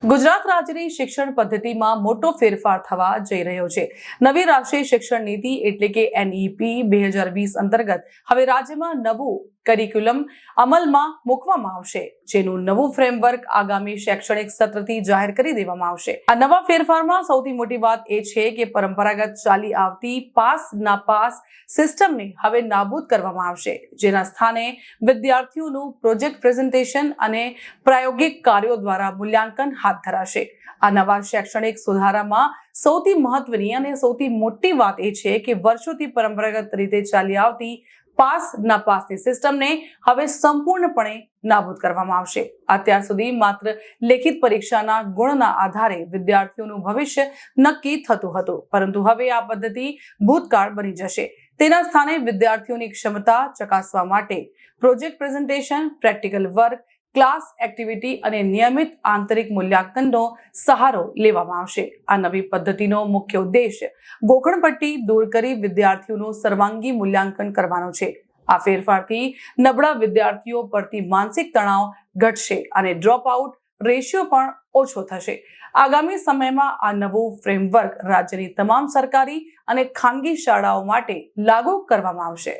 ગુજરાત રાજ્યની શિક્ષણ પદ્ધતિમાં મોટો ફેરફાર થવા જઈ રહ્યો છે। નવી રાષ્ટ્રીય શિક્ષણ નીતિ એટલે કે NEP 2020 અંતર્ગત હવે રાજ્યમાં નવું કરિક્યુલમ અમલમાં મૂકવામાં આવશે, જેનું નવું ફ્રેમવર્ક આગામી શૈક્ષણિક સત્રથી જાહેર કરી દેવામાં આવશે। આ નવા ફેરફારમાં સૌથી મોટી વાત એ છે કે પરંપરાગત ચાલી આવતી પાસ નાપાસ સિસ્ટમને હવે નાબૂદ કરવામાં આવશે, જેના સ્થાને વિદ્યાર્થીઓનું પ્રોજેક્ટ પ્રેઝન્ટેશન અને પ્રાયોગિક કાર્યો દ્વારા મૂલ્યાંકન હાથ ધરાશે। આ નવા શૈક્ષણિક સુધારામાં સૌથી મહત્વની અને સૌથી મોટી વાત એ છે કે વર્ષોથી પરંપરાગત રીતે ચાલી આવતી પાસ નાપાસની સિસ્ટમને હવે સંપૂર્ણપણે નાબૂદ કરવામાં આવશે। અત્યાર સુધી માત્ર લેખિત પરીક્ષાના ગુણના આધારે વિદ્યાર્થીઓનું ભવિષ્ય નક્કી થતું હતું, પરંતુ હવે આ પદ્ધતિ ભૂતકાળ બની જશે। તેના સ્થાને વિદ્યાર્થીઓની ક્ષમતા ચકાસવા માટે project presentation, practical work, class activity અને નિયમિત આંતરિક મૂલ્યાંકનનો સહારો લેવામાં આવશે। આ નવી પદ્ધતિનો મુખ્ય ઉદ્દેશ ગોખણપટ્ટી દૂર કરી વિદ્યાર્થીઓનું સર્વાંગી મૂલ્યાંકન કરવાનો છે। આ ફેરફારથી નબળા વિદ્યાર્થીઓ પરથી માનસિક તણાવ ઘટશે અને ડ્રોપ આઉટ રેશિયો પણ ઓછો થશે। આગામી સમયમાં આ નવું ફ્રેમવર્ક રાજ્યની તમામ સરકારી અને ખાનગી શાળાઓ માટે લાગુ કરવામાં આવશે।